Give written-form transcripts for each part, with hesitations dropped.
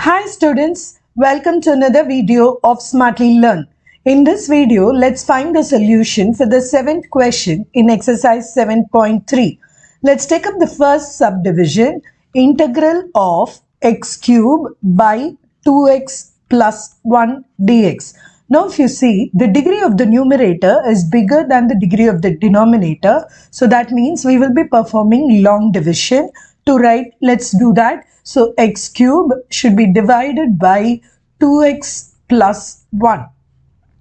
Hi students, welcome to another video of Smartly Learn. In this video, let's find the solution for the 7th question in exercise 7.3. Let's take up the first subdivision, integral of x cube by 2x plus 1 dx. Now if you see, the degree of the numerator is bigger than the degree of the denominator. So that means we will be performing long division. To write, let's do that. So x cube should be divided by 2x plus 1.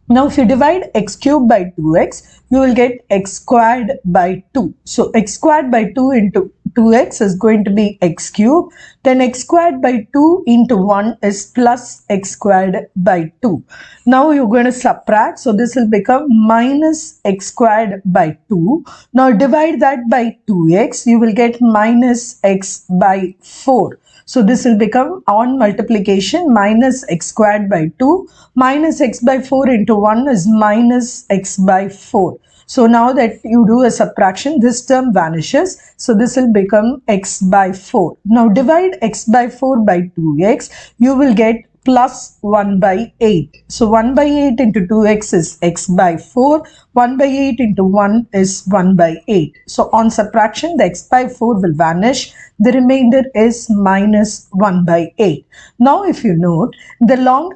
Now if you divide x cube by 2x, you will get x squared by 2. So x squared by 2 into 2x is going to be x cube. Then x squared by 2 into 1 is plus x squared by 2. Now you're going to subtract. So this will become minus x squared by 2. Now divide that by 2x. You will get minus x by 4. So this will become on multiplication minus x squared by 2 minus x by 4 into 1 is minus x by 4. So now that you do a subtraction, this term vanishes. So this will become x by 4. Now divide x by 4 by 2x. You will get plus 1 by 8. So 1 by 8 into 2x is x by 4. 1 by 8 into 1 is 1 by 8. So on subtraction, the x by 4 will vanish. The remainder is minus 1 by 8. Now if you note,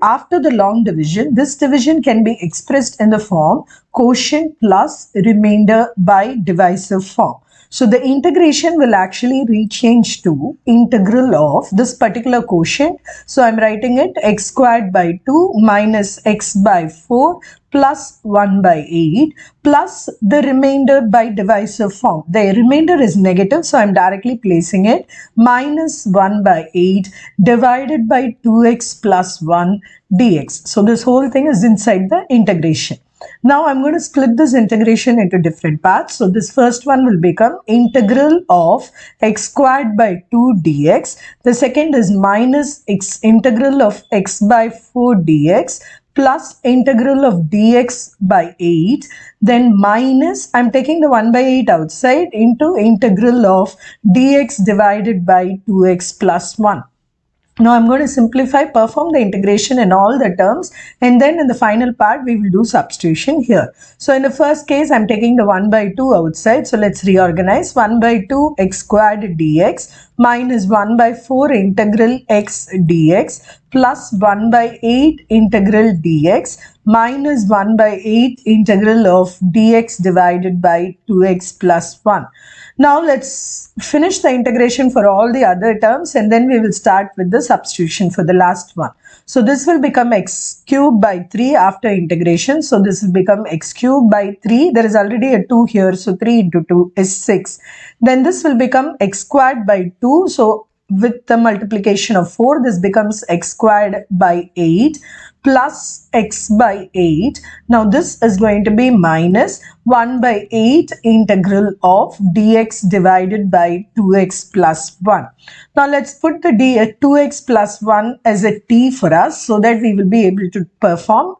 after the long division, this division can be expressed in the form quotient plus remainder by divisive form. So the integration will actually rechange to integral of this particular quotient. So I'm writing it x squared by 2 minus x by 4 plus 1 by 8 plus the remainder by divisive form. The remainder is negative, so I'm directly placing it minus 1 by 8 divided by 2x plus 1 dx. So this whole thing is inside the integration. Now I'm going to split this integration into different parts. So this first one will become integral of x squared by 2 dx. The second is minus integral of x by 4 dx plus integral of dx by 8. Then minus, I'm taking the 1 by 8 outside, into integral of dx divided by 2x plus 1. Now I'm going to simplify, perform the integration in all the terms, and then in the final part we will do substitution here. So in the first case I'm taking the 1 by 2 outside. So let's reorganize. 1 by 2 x squared dx minus 1 by 4 integral x dx plus 1 by 8 integral dx minus 1 by 8 integral of dx divided by 2x plus 1. Now let's finish the integration for all the other terms, and then we will start with the substitution for the last one. So this will become x cube by 3 after integration. So this will become x cube by 3. There is already a 2 here. So 3 into 2 is 6. Then this will become x squared by 2. So with the multiplication of 4, this becomes x squared by 8 plus x by 8. Now this is going to be minus 1 by 8 integral of dx divided by 2x plus 1. Now let's put the 2x plus 1 as a t for us, so that we will be able to perform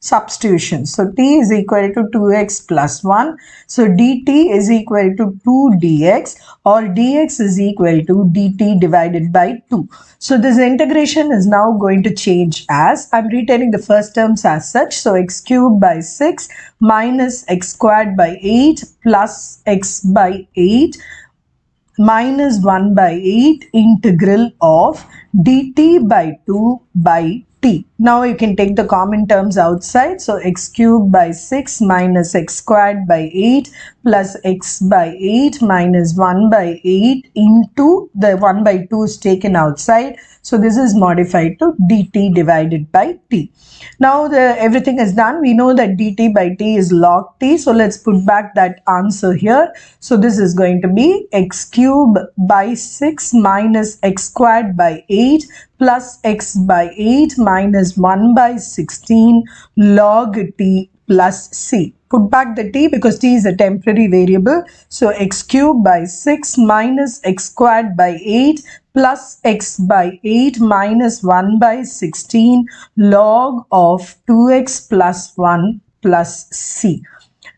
substitution. So t is equal to 2x plus 1. So dt is equal to 2 dx, or dx is equal to dt divided by 2. So this integration is now going to change as, I'm retaining the first terms as such. So x cubed by 6 minus x squared by 8 plus x by 8 minus 1 by 8 integral of dt by 2 by t. Now you can take the common terms outside. So x cubed by 6 minus x squared by 8 plus x by 8 minus 1 by 8 into the 1 by 2 is taken outside. So this is modified to dt divided by t. Now everything is done. We know that dt by t is log t. So let's put back that answer here. So this is going to be x cubed by 6 minus x squared by 8 plus x by 8 minus 1 by 16 log t plus c. Put back the t because t is a temporary variable. So x cubed by 6 minus x squared by 8 plus x by 8 minus 1 by 16 log of 2x plus 1 plus c.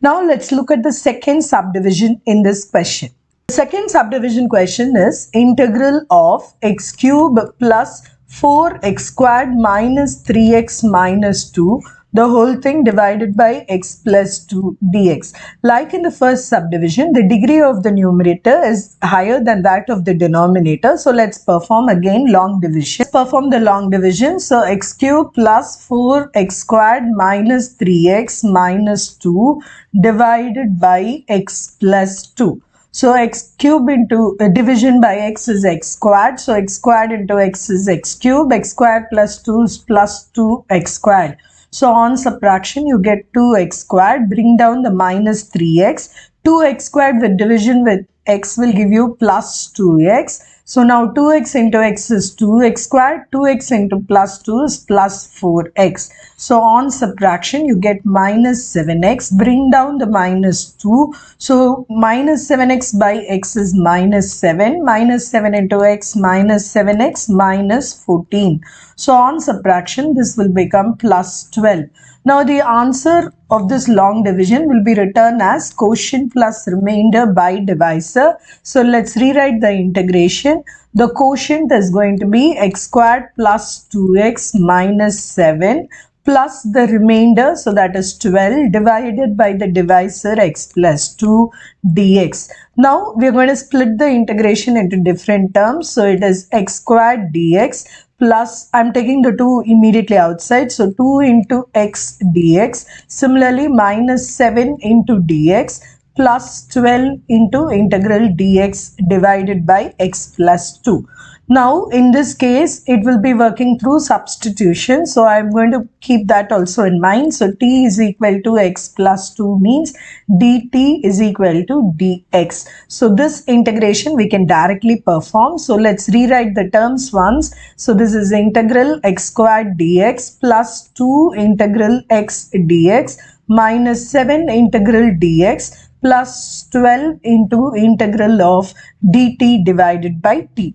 Now let's look at the second subdivision in this question. The second subdivision question is integral of x cube plus 4x squared minus 3x minus 2, the whole thing divided by x plus 2 dx. Like in the first subdivision, the degree of the numerator is higher than that of the denominator. So let's perform again long division. Let's perform the long division. So x cubed plus 4x squared minus 3x minus 2 divided by x plus 2. So x cube into division by x is x squared. So x squared into x is x cube. X squared plus 2 is plus 2x squared. So on subtraction you get 2x squared. Bring down the minus 3x. 2x squared with division with x will give you plus 2x. So now 2x into x is 2x squared. 2x into plus 2 is plus 4x. So on subtraction you get minus 7x. Bring down the minus 2. So minus 7x by x is minus 7. Minus 7 into x minus 7x minus 14. So on subtraction this will become plus 12. Now the answer of this long division will be written as quotient plus remainder by divisor. So let's rewrite the integration. The quotient is going to be x squared plus 2x minus 7 plus the remainder, so that is 12, divided by the divisor x plus 2 dx. Now we are going to split the integration into different terms. So it is x squared dx plus, I am taking the 2 immediately outside, so 2 into x dx. Similarly minus 7 into dx plus 12 into integral dx divided by x plus 2. Now in this case it will be working through substitution, so I am going to keep that also in mind. So t is equal to x plus 2 means dt is equal to dx. So this integration we can directly perform. So let's rewrite the terms once. So this is integral x squared dx plus 2 integral x dx minus 7 integral dx plus 12 into integral of dt divided by t.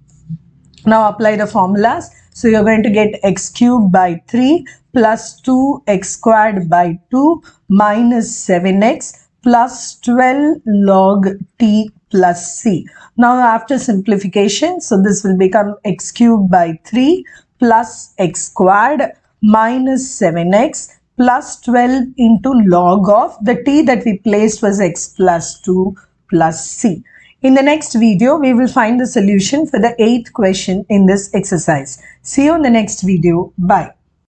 Now apply the formulas. So you're going to get x cubed by 3 plus 2x squared by 2 minus 7x plus 12 log t plus c. Now after simplification, so this will become x cubed by 3 plus x squared minus 7x plus 12 into log of the t that we placed was x plus 2 plus c. In the next video, we will find the solution for the 8th question in this exercise. See you in the next video. Bye.